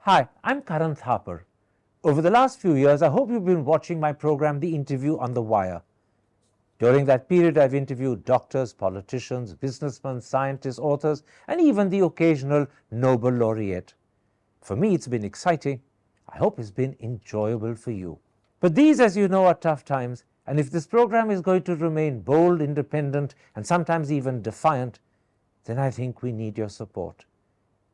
Hi, I'm Karan Thapar. Over the last few years, I hope you've been watching my program, The Interview on the Wire. During that period, I've interviewed doctors, politicians, businessmen, scientists, authors, and even the occasional Nobel laureate. For me, it's been exciting. I hope it's been enjoyable for you. But these, as you know, are tough times, and if this program is going to remain bold, independent, and sometimes even defiant, then I think we need your support.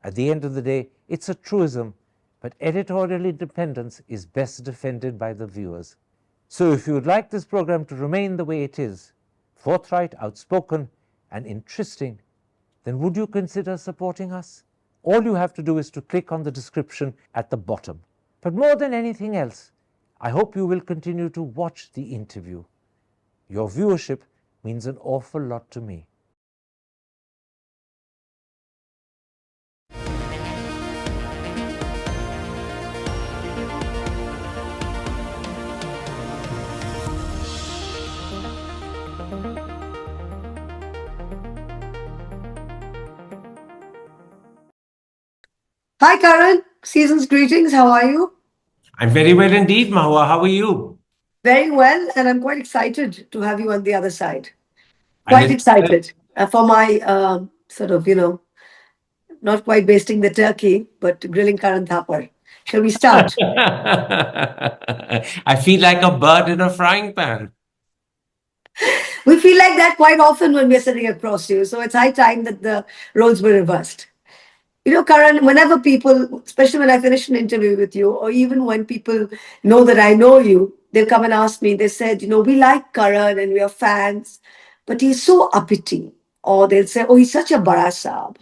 At the end of the day, it's a truism, but editorial independence is best defended by the viewers. So if you would like this program to remain the way it is, forthright, outspoken, and interesting, then would you consider supporting us? All you have to do is to click on the description at the bottom. But more than anything else, I hope you will continue to watch the interview. Your viewership means an awful lot to me. Hi, Karan. Season's greetings. How are you? I'm very well indeed, Mahua. How are you? Very well, and I'm quite excited to have you on the other side. And Quite it's excited for my sort of, not quite basting the turkey, but grilling Karan Thapar. Shall we start? I feel like a bird in a frying pan. We feel like that quite often when we're sitting across you. So it's high time that the roles were reversed. You know, Karan, whenever people, especially when I finish an interview with you, or even when people know that I know you, they'll come and ask me, they said, we like Karan and we are fans, but he's so uppity. Or they'll say, oh, he's such a barasab,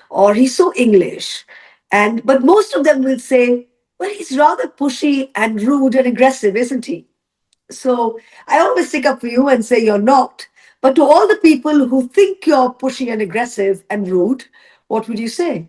or he's so English. But most of them will say, well, he's rather pushy and rude and aggressive, isn't he? So I always stick up for you and say you're not. But to all the people who think you're pushy and aggressive and rude, what would you say?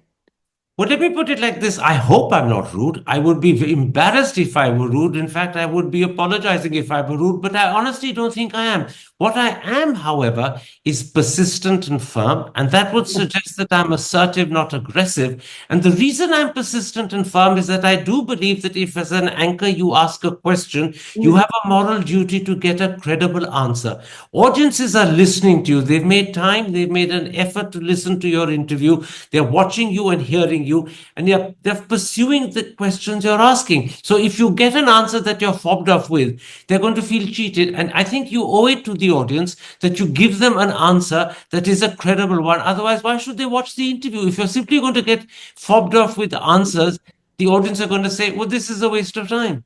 Well, let me put it like this. I hope I'm not rude. I would be embarrassed if I were rude. In fact, I would be apologizing if I were rude, but I honestly don't think I am. What I am, however, is persistent and firm, and that would suggest that I'm assertive, not aggressive. And the reason I'm persistent and firm is that I do believe that if, as an anchor, you ask a question, you have a moral duty to get a credible answer. Audiences are listening to you. They've made time, they've made an effort to listen to your interview. They're watching you and hearing you, and they're pursuing the questions you're asking. So if you get an answer that you're fobbed off with, they're going to feel cheated. And I think you owe it to the audience that you give them an answer that is a credible one. Otherwise, why should they watch the interview? If you're simply going to get fobbed off with answers, the audience are going to say, well, this is a waste of time.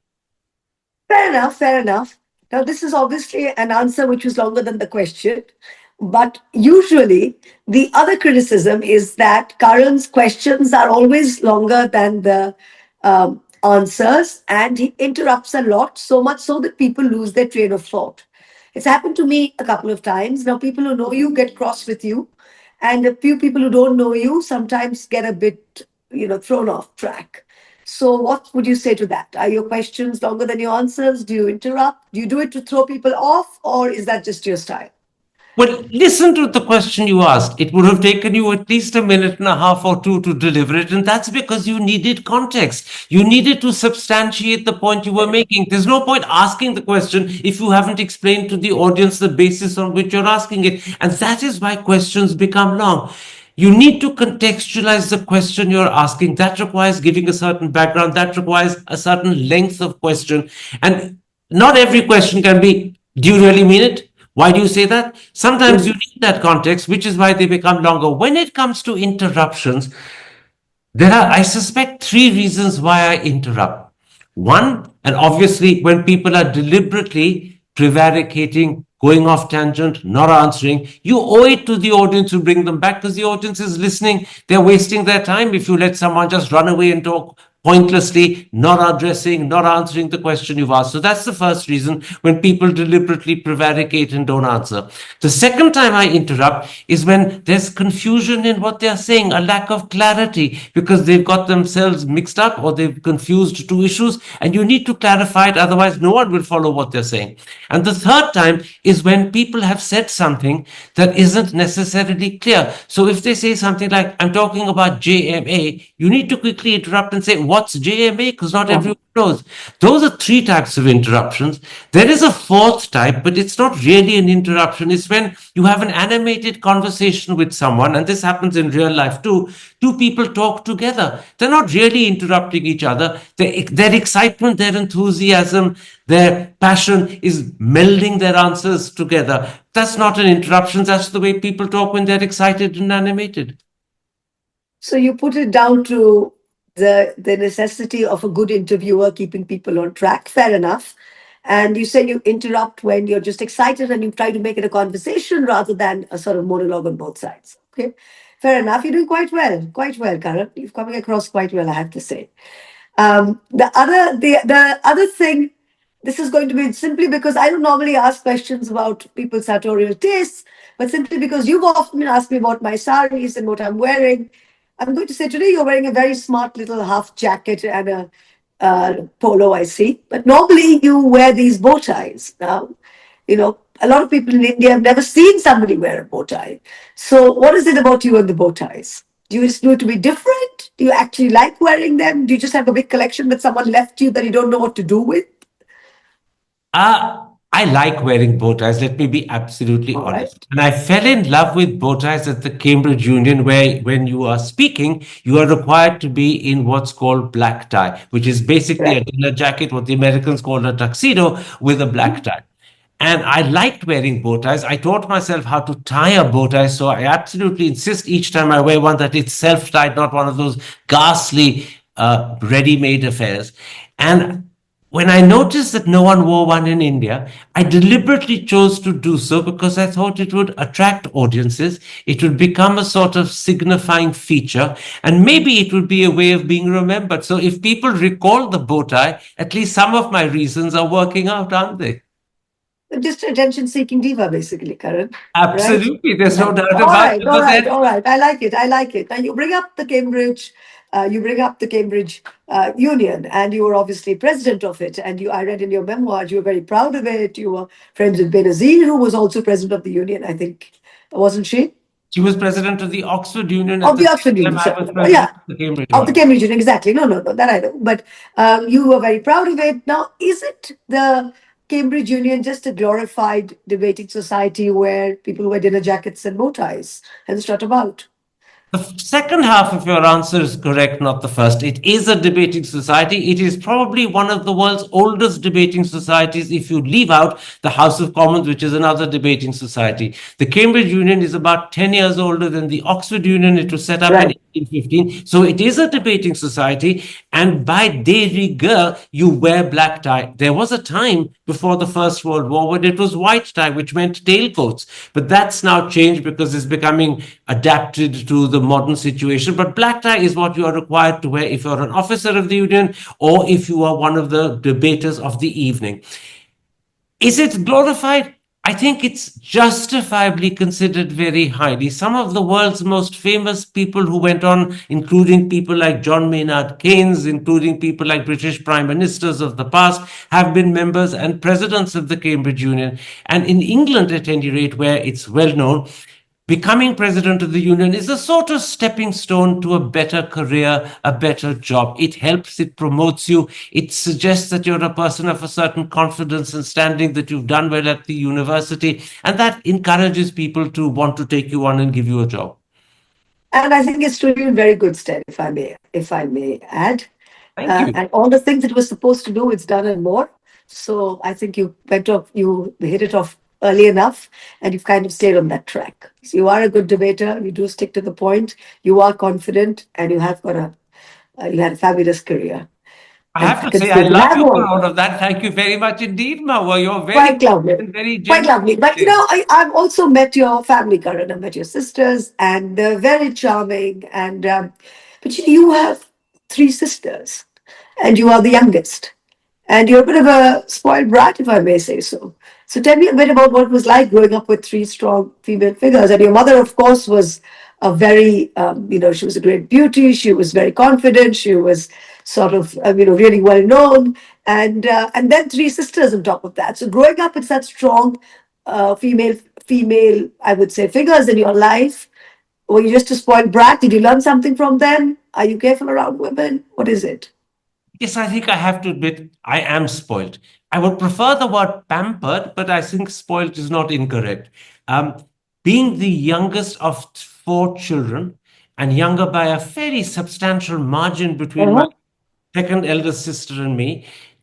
Fair enough, fair enough. Now, this is obviously an answer which was longer than the question. But usually, the other criticism is that Karan's questions are always longer than the answers, and he interrupts a lot, so much so that people lose their train of thought. It's happened to me a couple of times. Now, people who know you get cross with you, and a few people who don't know you sometimes get a bit, thrown off track. So, what would you say to that? Are your questions longer than your answers? Do you interrupt? Do you do it to throw people off, or is that just your style? Well, listen to the question you asked. It would have taken you at least a minute and a half or two to deliver it, and that's because you needed context. You needed to substantiate the point you were making. There's no point asking the question if you haven't explained to the audience the basis on which you're asking it, and that is why questions become long. You need to contextualize the question you're asking. That requires giving a certain background, that requires a certain length of question, and not every question can be, do you really mean it? Why do you say that? Sometimes you need that context, which is why they become longer. When it comes to interruptions, there are, I suspect, three reasons why I interrupt. One, and obviously, when people are deliberately prevaricating, going off tangent, not answering, you owe it to the audience to bring them back because the audience is listening. They're wasting their time if you let someone just run away and talk pointlessly, not addressing, not answering the question you've asked. So that's the first reason, when people deliberately prevaricate and don't answer. The second time I interrupt is when there's confusion in what they're saying, a lack of clarity, because they've got themselves mixed up or they've confused two issues, and you need to clarify it, otherwise no one will follow what they're saying. And the third time is when people have said something that isn't necessarily clear. So if they say something like, I'm talking about JMA, you need to quickly interrupt and say, what's JMA? Because not everyone knows. Those are three types of interruptions. There is a fourth type, but it's not really an interruption. It's when you have an animated conversation with someone, and this happens in real life too. Two people talk together. They're not really interrupting each other. Their excitement, their enthusiasm, their passion is melding their answers together. That's not an interruption. That's the way people talk when they're excited and animated. So you put it down to the necessity of a good interviewer keeping people on track. Fair enough. And you say you interrupt when you're just excited and you try to make it a conversation rather than a sort of monologue on both sides. Okay. Fair enough. You're doing quite well, Karan. You're coming across quite well, I have to say. The other thing, this is going to be simply because I don't normally ask questions about people's sartorial tastes, but simply because you've often asked me about my saris and what I'm wearing. I'm going to say today you're wearing a very smart little half jacket and a polo, I see. But normally you wear these bow ties. Now, a lot of people in India have never seen somebody wear a bow tie. So what is it about you and the bow ties? Do you just do it to be different? Do you actually like wearing them? Do you just have a big collection that someone left you that you don't know what to do with? I like wearing bow ties. Let me be absolutely All honest. right. And I fell in love with bow ties at the Cambridge Union, where when you are speaking, you are required to be in what's called black tie, which is basically a Right. dinner jacket, what the Americans call a tuxedo, with a black tie. And I liked wearing bow ties. I taught myself how to tie a bow tie. So I absolutely insist each time I wear one that it's self-tied, not one of those ghastly ready-made affairs. And when I noticed that no one wore one in India, I deliberately chose to do so because I thought it would attract audiences. It would become a sort of signifying feature, and maybe it would be a way of being remembered. So if people recall the bow tie, at least some of my reasons are working out, aren't they? Just attention-seeking diva, basically, Karan. Right? Absolutely. There's no Right. doubt All about right, it. all Because right, then all right. I like it. I like it. Now you bring up the Cambridge, Union, and you were obviously president of it. And I read in your memoirs, you were very proud of it. You were friends with Benazir, who was also president of the union, I think, wasn't she? she was president of the Oxford Union at Of the the same Oxford time Union, I sorry. was Oh, president yeah, of the Cambridge of the one. Cambridge Union, exactly. No, that I know. But you were very proud of it. Now, is it the Cambridge Union just a glorified debating society where people wear dinner jackets and bow ties and strut about? The second half of your answer is correct, not the first. It is a debating society. It is probably one of the world's oldest debating societies if you leave out the House of Commons, which is another debating society. The Cambridge Union is about 10 years older than the Oxford Union. It was set up in Right. 1815. So it is a debating society. And by de rigueur, you wear black tie. There was a time before the First World War when it was white tie, which meant tailcoats. But that's now changed because it's becoming adapted to the modern situation. But black tie is what you are required to wear if you're an officer of the union or if you are one of the debaters of the evening. Is it glorified? I think it's justifiably considered very highly. Some of the world's most famous people who went on, including people like John Maynard Keynes, including people like British prime ministers of the past, have been members and presidents of the Cambridge Union. And in England, at any rate, where it's well known, becoming president of the union is a sort of stepping stone to a better career, a better job. It helps, it promotes you, it suggests that you're a person of a certain confidence and standing, that you've done well at the university, and that encourages people to want to take you on and give you a job. And I think it's stood you in very good stead, if I may add. Thank you. And all the things it was supposed to do, it's done and more. So I think you hit it off early enough, and you've kind of stayed on that track. So you are a good debater. You do stick to the point. You are confident, and you had a fabulous career. I And have I to can say, say I you love have you for one. all of that. Thank you very much indeed, Mahua. You're very Quite lovely. and very Quite lovely. genuine. But I've also met your family, Karan. I've met your sisters, and they're very charming. And but you have three sisters, and you are the youngest. And you're a bit of a spoiled brat, if I may say so. So tell me a bit about what it was like growing up with three strong female figures. And your mother, of course, was a very, she was a great beauty. She was very confident. She was sort of, really well known. And then three sisters on top of that. So growing up with such strong female, I would say, figures in your life, were you just a spoiled brat? Did you learn something from them? Are you careful around women? What is it? Yes, I think I have to admit I am spoiled. I would prefer the word pampered, but I think spoiled is not incorrect. Um, Being the youngest of four children and younger by a very substantial margin between my Uh-huh. second eldest sister and me.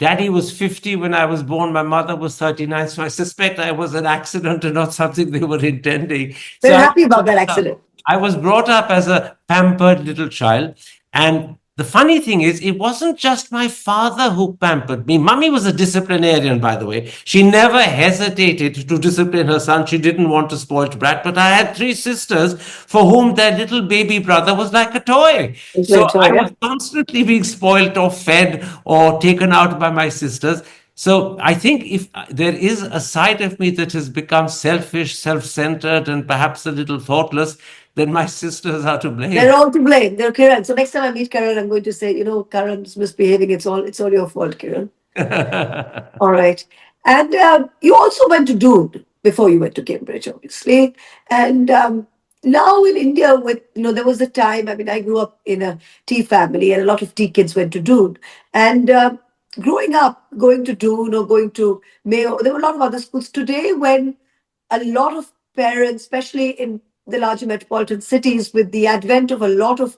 Daddy was 50 when I was born. My mother was 39. So I suspect I was an accident and not something they were intending. So We're happy about that accident. I was brought up as a pampered little child. And the funny thing is, it wasn't just my father who pampered me. Mummy was a disciplinarian, by the way. She never hesitated to discipline her son. She didn't want a spoiled brat. But I had three sisters for whom their little baby brother was like a toy. It's So very true, I yeah. was constantly being spoiled or fed or taken out by my sisters. So I think if there is a side of me that has become selfish, self-centered, and perhaps a little thoughtless, then my sisters are to They're blame. all to blame. They're Kiran. So next time I meet Kiran, I'm going to say, Karan's misbehaving. It's all your fault, Kiran. All right. And you also went to Dune before you went to Cambridge, obviously. And now in India, there was a time, I mean, I grew up in a tea family and a lot of tea kids went to Dune. And growing up, going to Dune or going to Mayo, there were a lot of other schools. Today, when a lot of parents, especially in the larger metropolitan cities, with the advent of a lot of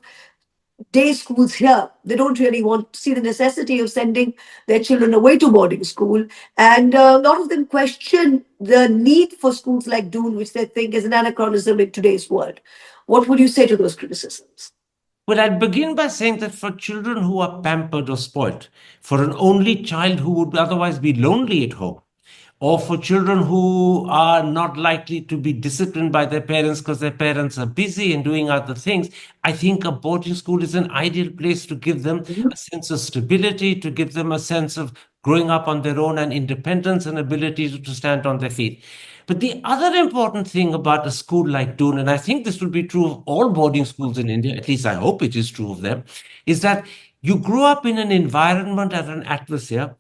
day schools here, they don't really want to see the necessity of sending their children away to boarding school. And a lot of them question the need for schools like Doon, which they think is an anachronism in today's world. What would you say to those criticisms? Well, I'd begin by saying that for children who are pampered or spoiled, for an only child who would otherwise be lonely at home, or for children who are not likely to be disciplined by their parents because their parents are busy and doing other things, I think a boarding school is an ideal place to give them Mhm. a sense of stability, to give them a sense of growing up on their own and independence and ability to stand on their feet. But the other important thing about a school like Doon, and I think this will be true of all boarding schools in India, at least I hope it is true of them, is that you grow up in an environment and an atmosphere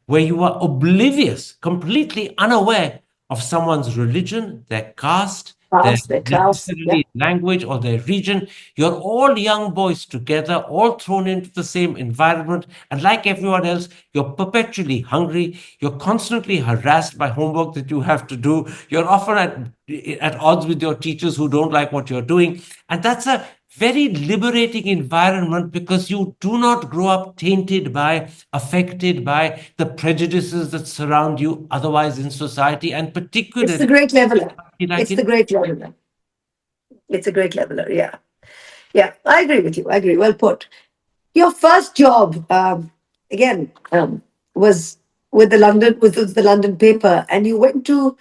where you are oblivious, completely unaware of someone's religion, their caste, their Past, their class. Yeah. necessarily language or their region. You're all young boys together, all thrown into the same environment. And like everyone else, you're perpetually hungry. You're constantly harassed by homework that you have to do. You're often at odds with your teachers who don't like what you're doing. And that's a very liberating environment because you do not grow up tainted by, affected by the prejudices that surround you otherwise in society, and It's the particularly great leveler. like It's the in. great leveler. It's a great leveler. Yeah. Yeah. I agree with you. I agree. Well put. Your first job, again, was with the London paper, and you went to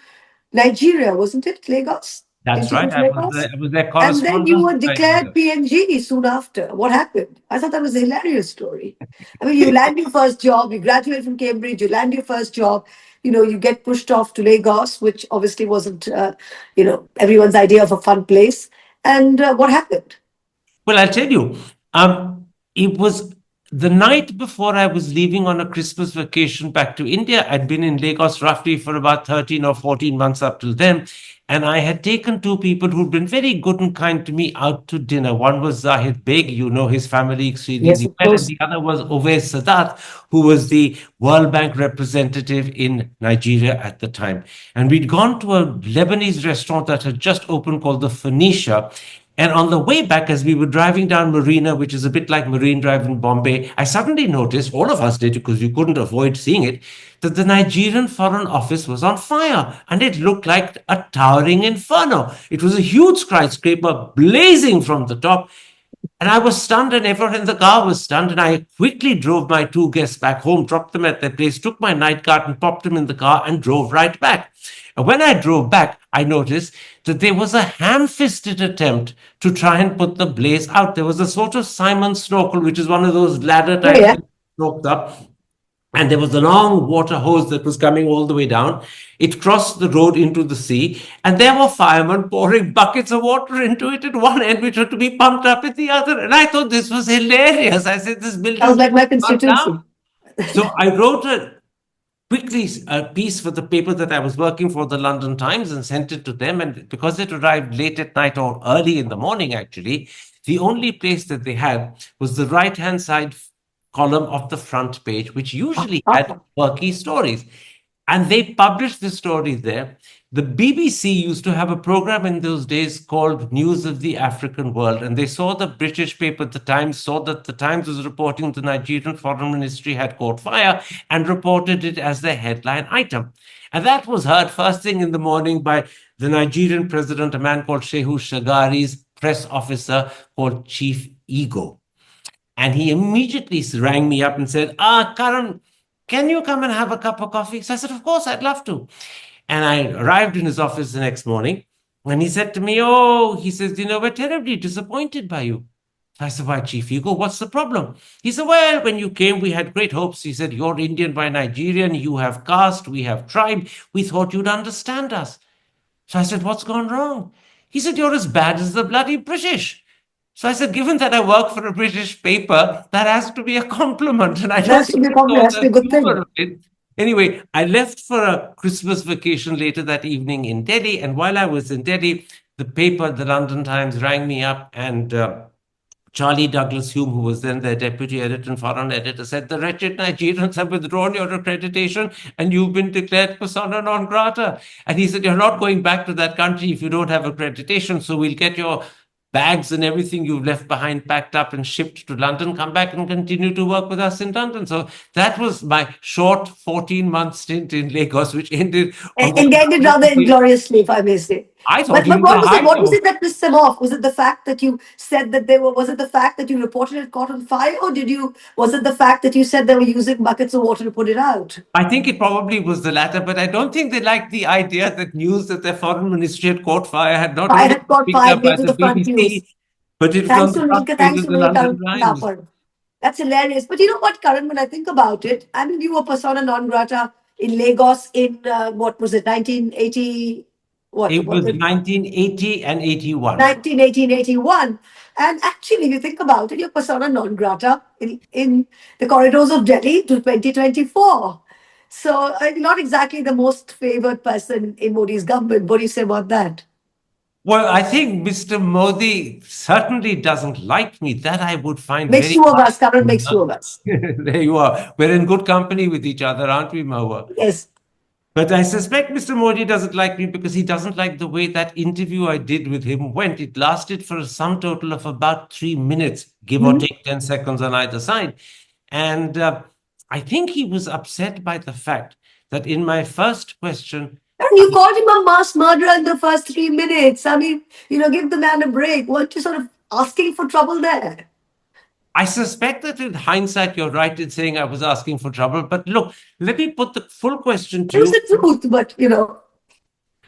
Nigeria, wasn't it? Lagos, That's right. into Lagos, I was their and then you correspondent were for 5 years. declared PNG soon after. What happened? I thought that was a hilarious story. I mean, you land your first job, you graduate from Cambridge, you land your first job. You get pushed off to Lagos, which obviously wasn't, everyone's idea of a fun place. And what happened? Well, I'll tell you, it was the night before I was leaving on a Christmas vacation back to India. I'd been in Lagos roughly for about 13 or 14 months up till then. And I had taken two people who'd been very good and kind to me out to dinner. One was Zahid Beg, you know his family Yes, exceedingly of well, and course. the other was Owais Sadat, who was the World Bank representative in Nigeria at the time. And we'd gone to a Lebanese restaurant that had just opened called the Phoenicia. And on the way back, as we were driving down Marina, which is a bit like Marine Drive in Bombay, I suddenly noticed, all of us did because you couldn't avoid seeing it, that the Nigerian Foreign Office was on fire and it looked like a towering inferno. It was a huge skyscraper blazing from the top. And I was stunned, and everyone in the car was stunned. And I quickly drove my two guests back home, dropped them at their place, took my night cart and popped them in the car, and drove right back. And when I drove back, I noticed that there was a ham fisted attempt to try and put the blaze out. There was a sort of Simon snorkel, which is one of those ladder Yeah, type yeah. things roped up, and there was a long water hose that was coming all the way down. It crossed the road into the sea, and there were firemen pouring buckets of water into it at one end, which had to be pumped up at the other. And I thought this was hilarious. I said, this Sounds building like my burnt constituency. down. So I wrote a piece for the paper that I was working for, the London Times, and sent it to them. And because it arrived late at night or early in the morning, actually, the only place that they had was the right hand side column of the front page, which usually had quirky stories. And they published the story there. The BBC used to have a program in those days called News of the African World. And they saw the British paper, The Times, saw that The Times was reporting the Nigerian Foreign Ministry had caught fire and reported it as their headline item. And that was heard first thing in the morning by the Nigerian president, a man called Shehu Shagari's press officer called Chief Ego. And he immediately rang me up and said, Karan, can you come and have a cup of coffee? So I said, of course, I'd love to. And I arrived in his office the next morning. And he said to me, he says, we're terribly disappointed by you. I said, why, Chief Ego, what's the problem? He said, well, when you came, we had great hopes. He said, you're Indian by Nigerian, you have caste, we have tribe. We thought you'd understand us. So I said, what's gone wrong? He said, you're as bad as the bloody British. So I said, given that I work for a British paper, that has to be a compliment. And I don't think that's a good thing. Anyway, I left for a Christmas vacation later that evening in Delhi. And while I was in Delhi, the paper, the London Times, rang me up, and Charlie Douglas Hume, who was then their deputy editor and foreign editor, said, the wretched Nigerians have withdrawn your accreditation and you've been declared persona non grata. And he said, you're not going back to that country if you don't have accreditation. So we'll get your bags and everything you've left behind packed up and shipped to London, come back and continue to work with us in London. So that was my short 14-month stint in Lagos, which ended rather ingloriously, if I may say. I thought but what was it that pissed them off? Was it the fact that you said that was it the fact that you reported it caught on fire, or was it the fact that you said they were using buckets of water to put it out? I think it probably was the latter, but I don't think they liked the idea that news that their foreign ministry had caught fire had not only been picked up by the BBC, but it was on the front page of the London Times. That's hilarious. But you know what, Karan, when I think about it, I mean, you were persona non grata in Lagos in, what was it, 1980? It was 1980 and 81. 1981. And actually, if you think about it, you're persona non grata in the corridors of Delhi to 2024. So, not exactly the most favored person in Modi's government. What do you say about that? Well, I think Mr. Modi certainly doesn't like me. That I would find makes very two of us, Karan, makes two of us. There you are. We're in good company with each other, aren't we, Mahua? Yes. But I suspect Mr. Modi doesn't like me because he doesn't like the way that interview I did with him went. It lasted for a sum total of about 3 minutes, give or take 10 seconds on either side. And I think he was upset by the fact that in my first question... And you called him a mass murderer in the first 3 minutes. I mean, give the man a break. Weren't you sort of asking for trouble there? I suspect that in hindsight, you're right in saying I was asking for trouble. But look, let me put the full question to you. It's the truth, but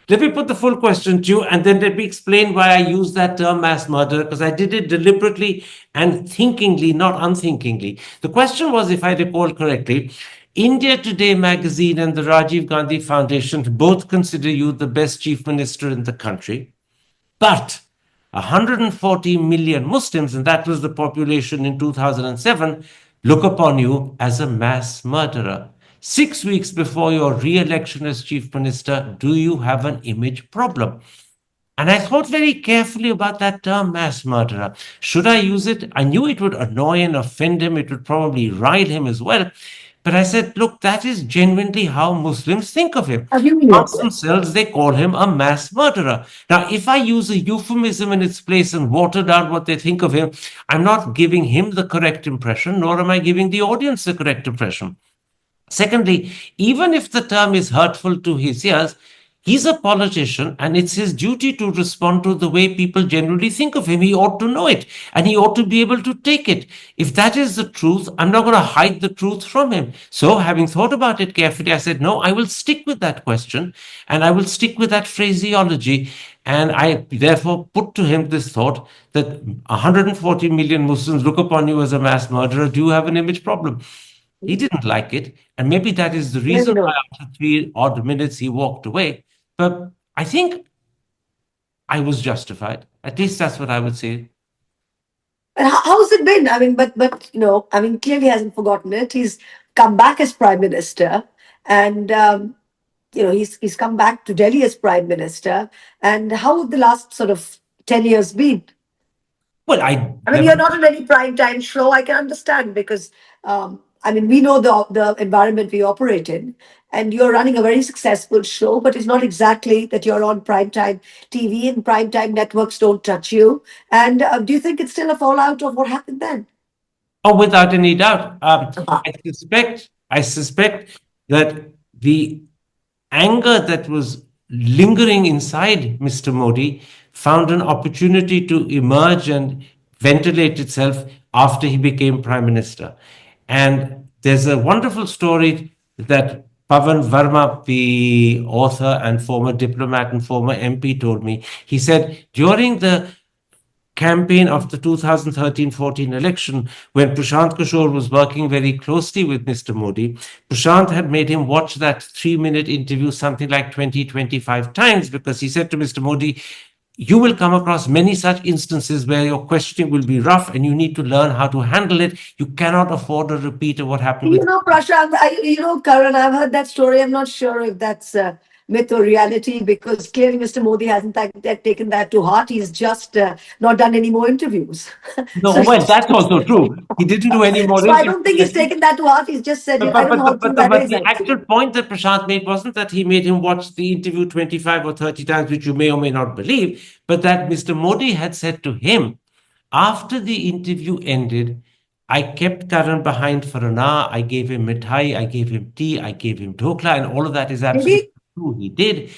Let me put the full question to you, and then let me explain why I use that term mass murder, because I did it deliberately and thinkingly, not unthinkingly. The question was, if I recall correctly, India Today magazine and the Rajiv Gandhi Foundation both consider you the best chief minister in the country, but 140 million Muslims, and that was the population in 2007, look upon you as a mass murderer. 6 weeks before your re-election as chief minister, do you have an image problem? And I thought very carefully about that term, mass murderer. Should I use it? I knew it would annoy and offend him. It would probably rile him as well. But I said, look, that is genuinely how Muslims think of him. Amongst themselves, they call him a mass murderer. Now, if I use a euphemism in its place and water down what they think of him, I'm not giving him the correct impression, nor am I giving the audience the correct impression. Secondly, even if the term is hurtful to his ears, he's a politician and it's his duty to respond to the way people generally think of him. He ought to know it and he ought to be able to take it. If that is the truth, I'm not going to hide the truth from him. So having thought about it carefully, I said, no, I will stick with that question and I will stick with that phraseology. And I therefore put to him this thought that 140 million Muslims look upon you as a mass murderer. Do you have an image problem? He didn't like it. And maybe that is the reason why after 3 odd minutes he walked away. But I think I was justified. At least that's what I would say. How's it been? I mean, but clearly hasn't forgotten it. He's come back as prime minister, and he's come back to Delhi as prime minister. And how have the last sort of 10 years been? Well, I I mean, never. you're not on any prime time show. I can understand because, I mean, we know the environment we operate in, and you're running a very successful show, but it's not exactly that you're on prime time TV and prime time networks don't touch you. And do you think it's still a fallout of what happened then? Oh, without any doubt. Ah, I suspect that the anger that was lingering inside Mr. Modi found an opportunity to emerge and ventilate itself after he became prime minister. And there's a wonderful story that Pavan Verma, the author and former diplomat and former MP, told me. He said during the campaign of the 2013-14 election, when Prashant Kishore was working very closely with Mr. Modi, Prashant had made him watch that 3-minute interview something like 20, 25 times because he said to Mr. Modi, you will come across many such instances where your questioning will be rough and you need to learn how to handle it. You cannot afford a repeat of what happened with. Prashant, Karan, I've heard that story. I'm not sure if that's myth or reality because clearly Mr. Modi hasn't taken that to heart. He's just not done any more interviews. No, so, well, that's also true. He didn't do any more so I don't think he's interviews. taken that to heart. He's just said, But, I but, don't know but, how the, true but, the, that but is the actual actually. point that Prashant made wasn't that he made him watch the interview 25 or 30 times, which you may or may not believe, but that Mr. Modi had said to him, after the interview ended, I kept Karan behind for an hour. I gave him mithai, I gave him tea, I gave him dhokla, and all of that is absolutely Maybe true. He did.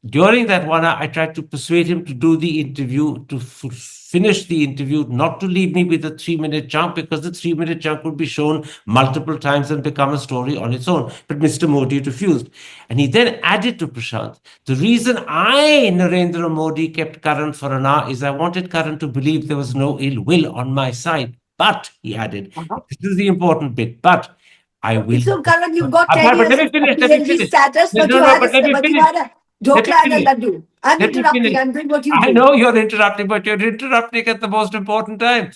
During that 1 hour, I tried to persuade him to do the interview, to finish the interview, not to leave me with a 3-minute chunk, because the 3-minute chunk would be shown multiple times and become a story on its own. But Mr. Modi refused. And he then added to Prashant, the reason I, Narendra Modi, kept Karan for an hour is I wanted Karan to believe there was no ill will on my side. But, he added, this is the important bit, but I will. so, Karan, you've got But 10 let years me of finish. Let me PhD finish. status, No, no, but let me but you finish. had a Let me dhokla and a finish. laddu. I'm Let me interrupting. finish. I'm doing what you I do. know you're interrupting, but you're interrupting at the most important time.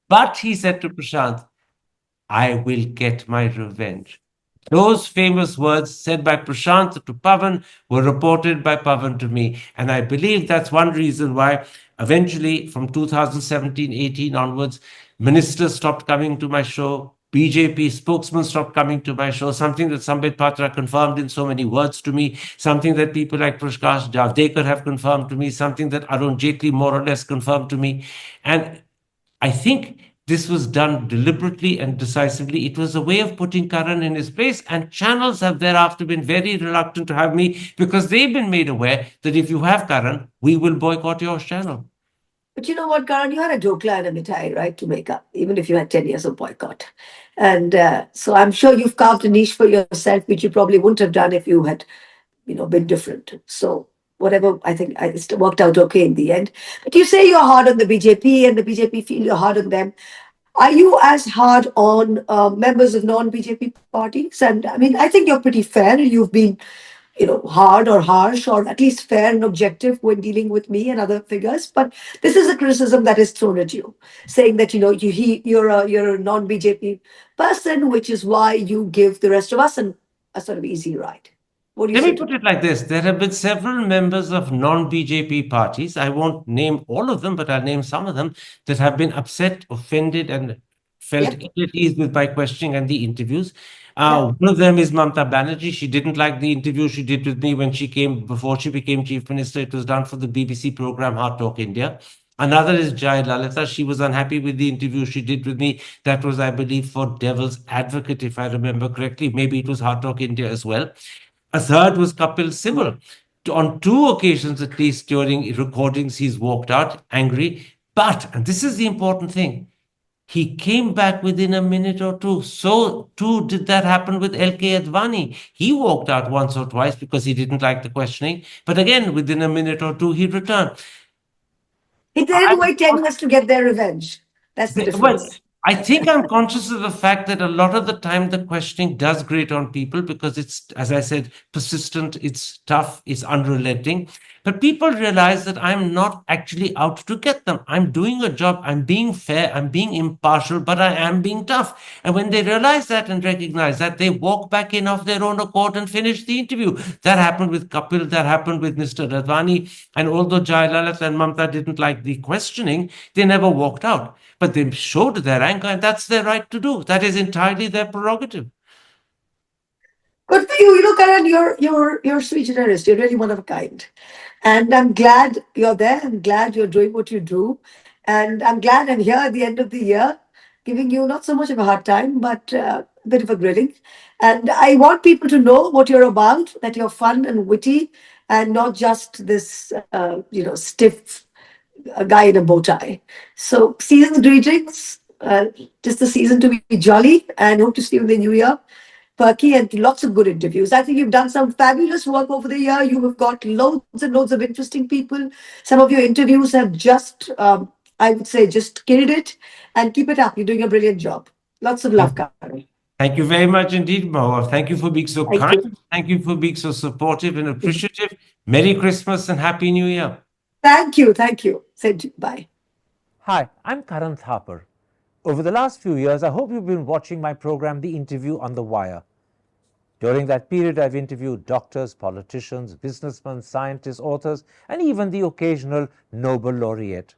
But he said to Prashant, I will get my revenge. Those famous words said by Prashant to Pavan were reported by Pavan to me. And I believe that's one reason why eventually from 2017-18 onwards, ministers stopped coming to my show. BJP spokesmen stopped coming to my show, something that Sambit Patra confirmed in so many words to me, something that people like Prakash Javdekar have confirmed to me, something that Arun Jaitley more or less confirmed to me. And I think this was done deliberately and decisively. It was a way of putting Karan in his place, and channels have thereafter been very reluctant to have me because they've been made aware that if you have Karan, we will boycott your channel. But you know what, Karan, you had a dhokla and a mithai, right, to make up, even if you had 10 years of boycott. And so I'm sure you've carved a niche for yourself, which you probably wouldn't have done if you had, been different. So whatever, I think it worked out okay in the end. But you say you're hard on the BJP and the BJP feel you're hard on them. Are you as hard on members of non-BJP parties? And I mean, I think you're pretty fair. You've been hard or harsh or at least fair and objective when dealing with me and other figures. But this is a criticism that is thrown at you, saying that you're a non-BJP person, which is why you give the rest of us a sort of easy ride. What do you Let say me to put that? it like this. There have been several members of non-BJP parties. I won't name all of them, but I'll name some of them that have been upset, offended, and felt Yep. ill at ease with my questioning and the interviews. Yeah. One of them is Mamta Banerjee. She didn't like the interview she did with me when she came, before she became chief minister. It was done for the BBC program Hard Talk India. Another is Jai Lalita. She was unhappy with the interview she did with me. That was, I believe, for Devil's Advocate, if I remember correctly. Maybe it was Hard Talk India as well. A third was Kapil Sibal. On two occasions, at least during recordings, he's walked out angry. But, and this is the important thing, he came back within a minute or two. So too did that happen with LK Advani. He walked out once or twice because he didn't like the questioning. But again, within a minute or two, he returned. They didn't wait 10 years to get their revenge. That's the Well, difference. I think I'm conscious of the fact that a lot of the time the questioning does grate on people because it's, as I said, persistent, it's tough, it's unrelenting. But people realize that I'm not actually out to get them. I'm doing a job. I'm being fair. I'm being impartial, but I am being tough. And when they realize that and recognize that, they walk back in of their own accord and finish the interview. That happened with Kapil. That happened with Mr. Radvani. And although Jayalalitha and Mamta didn't like the questioning, they never walked out. But they showed their anger, and that's their right to do. That is entirely their prerogative. Good for you. Karan, you're sui generis. You're really one of a kind. And I'm glad you're there. I'm glad you're doing what you do. And I'm glad I'm here at the end of the year, giving you not so much of a hard time, but a bit of a grilling. And I want people to know what you're about, that you're fun and witty and not just this, stiff guy in a bow tie. So, season's greetings. Just the season to be jolly, and hope to see you in the new year. Perky, and lots of good interviews. I think you've done some fabulous work over the year. You have got loads and loads of interesting people. Some of your interviews have just, I would say, just killed it. And keep it up. You're doing a brilliant job. Lots of love, Karan. Thank you very much indeed, Mahua. Thank you for being so Thank kind. you. Thank you for being so supportive and appreciative. Merry Christmas and Happy New Year. Thank you. Thank you. Same to you. Bye. Hi, I'm Karan Thapar. Over the last few years, I hope you've been watching my program, The Interview on the Wire. During that period, I've interviewed doctors, politicians, businessmen, scientists, authors, and even the occasional Nobel laureate.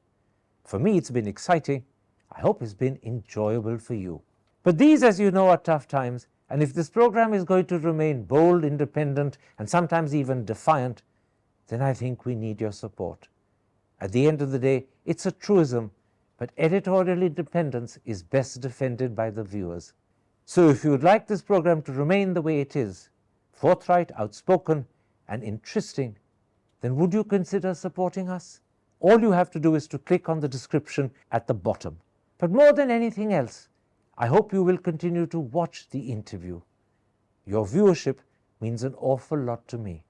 For me, it's been exciting. I hope it's been enjoyable for you. But these, as you know, are tough times, and if this program is going to remain bold, independent, and sometimes even defiant, then I think we need your support. At the end of the day, it's a truism, but editorial independence is best defended by the viewers. So if you would like this program to remain the way it is, forthright, outspoken, and interesting, then would you consider supporting us? All you have to do is to click on the description at the bottom. But more than anything else, I hope you will continue to watch the interview. Your viewership means an awful lot to me.